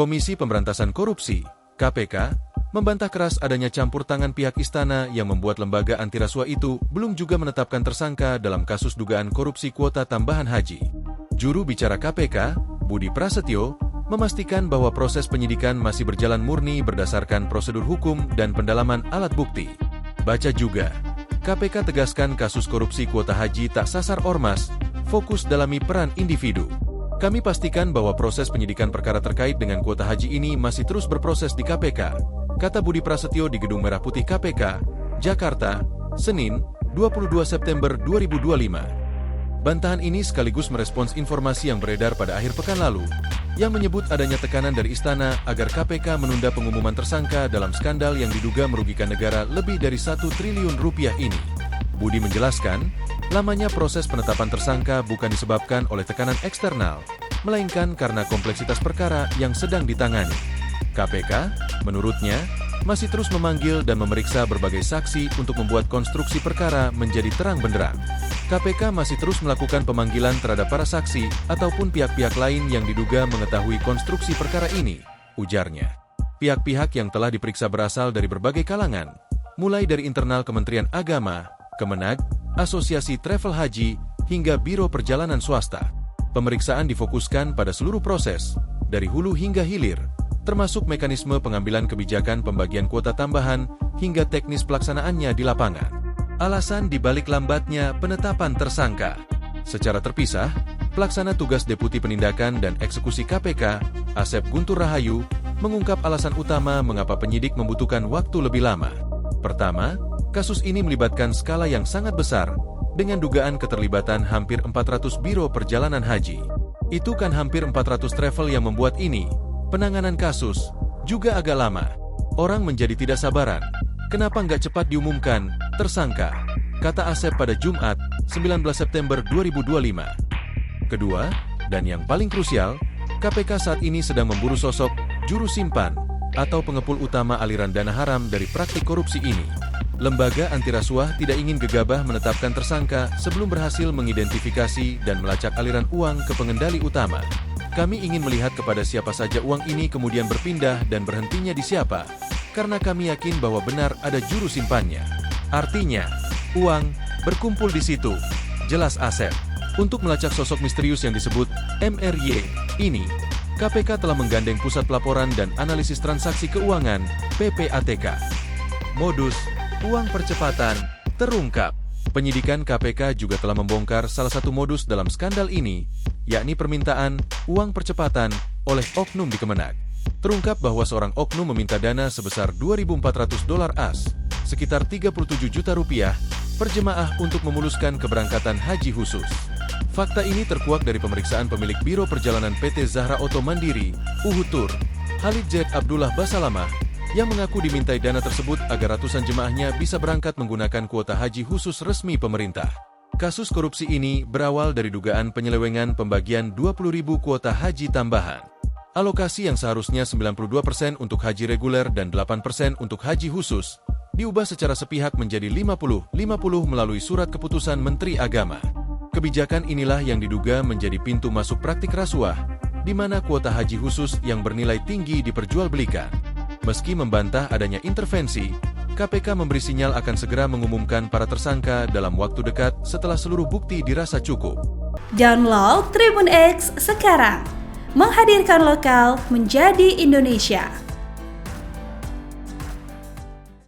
Komisi Pemberantasan Korupsi, KPK, membantah keras adanya campur tangan pihak istana yang membuat lembaga anti rasuah itu belum juga menetapkan tersangka dalam kasus dugaan korupsi kuota tambahan haji. Juru bicara KPK, Budi Prasetyo, memastikan bahwa proses penyidikan masih berjalan murni berdasarkan prosedur hukum dan pendalaman alat bukti. Baca juga, KPK tegaskan kasus korupsi kuota haji tak sasar ormas, fokus dalami peran individu. Kami pastikan bahwa proses penyidikan perkara terkait dengan kuota haji ini masih terus berproses di KPK, kata Budi Prasetyo di Gedung Merah Putih KPK, Jakarta, Senin, 22 September 2025. Bantahan ini sekaligus merespons informasi yang beredar pada akhir pekan lalu, yang menyebut adanya tekanan dari istana agar KPK menunda pengumuman tersangka dalam skandal yang diduga merugikan negara lebih dari 1 triliun rupiah ini. Budi menjelaskan, lamanya proses penetapan tersangka bukan disebabkan oleh tekanan eksternal, melainkan karena kompleksitas perkara yang sedang ditangani. KPK, menurutnya, masih terus memanggil dan memeriksa berbagai saksi untuk membuat konstruksi perkara menjadi terang benderang. KPK masih terus melakukan pemanggilan terhadap para saksi ataupun pihak-pihak lain yang diduga mengetahui konstruksi perkara ini, ujarnya. Pihak-pihak yang telah diperiksa berasal dari berbagai kalangan, mulai dari internal Kementerian Agama, Kemenag, Asosiasi Travel Haji, hingga Biro Perjalanan Swasta. Pemeriksaan difokuskan pada seluruh proses, dari hulu hingga hilir, termasuk mekanisme pengambilan kebijakan pembagian kuota tambahan hingga teknis pelaksanaannya di lapangan. Alasan dibalik lambatnya penetapan tersangka. Secara terpisah, Pelaksana Tugas Deputi Penindakan dan Eksekusi KPK, Asep Guntur Rahayu, mengungkap alasan utama mengapa penyidik membutuhkan waktu lebih lama. Pertama, kasus ini melibatkan skala yang sangat besar, dengan dugaan keterlibatan hampir 400 biro perjalanan haji. Itu kan hampir 400 travel yang membuat ini, penanganan kasus, juga agak lama. Orang menjadi tidak sabaran. Kenapa nggak cepat diumumkan, tersangka, kata Asep pada Jumat, 19 September 2025. Kedua, dan yang paling krusial, KPK saat ini sedang memburu sosok juru simpan atau pengepul utama aliran dana haram dari praktik korupsi ini. Lembaga anti rasuah tidak ingin gegabah menetapkan tersangka sebelum berhasil mengidentifikasi dan melacak aliran uang ke pengendali utama. Kami ingin melihat kepada siapa saja uang ini kemudian berpindah dan berhentinya di siapa, karena kami yakin bahwa benar ada juru simpannya. Artinya, uang berkumpul di situ, jelas Asep. Untuk melacak sosok misterius yang disebut MRY ini, KPK telah menggandeng Pusat Pelaporan dan Analisis Transaksi Keuangan, PPATK. Modus uang percepatan terungkap. Penyidikan KPK juga telah membongkar salah satu modus dalam skandal ini, yakni permintaan uang percepatan oleh oknum di Kemenag. Terungkap bahwa seorang oknum meminta dana sebesar $2.400 AS, sekitar 37 juta rupiah, per jemaah untuk memuluskan keberangkatan haji khusus. Fakta ini terkuak dari pemeriksaan pemilik Biro Perjalanan PT Zahra Auto Mandiri, Uhutur, Khalid Z. Abdullah Basalamah, yang mengaku dimintai dana tersebut agar ratusan jemaahnya bisa berangkat menggunakan kuota haji khusus resmi pemerintah. Kasus korupsi ini berawal dari dugaan penyelewengan pembagian 20.000 kuota haji tambahan. Alokasi yang seharusnya 92% untuk haji reguler dan 8% untuk haji khusus, diubah secara sepihak menjadi 50-50 melalui surat keputusan Menteri Agama. Kebijakan inilah yang diduga menjadi pintu masuk praktik rasuah, di mana kuota haji khusus yang bernilai tinggi diperjualbelikan. Meski membantah adanya intervensi, KPK memberi sinyal akan segera mengumumkan para tersangka dalam waktu dekat setelah seluruh bukti dirasa cukup. Download Tribun X sekarang, menghadirkan lokal menjadi Indonesia.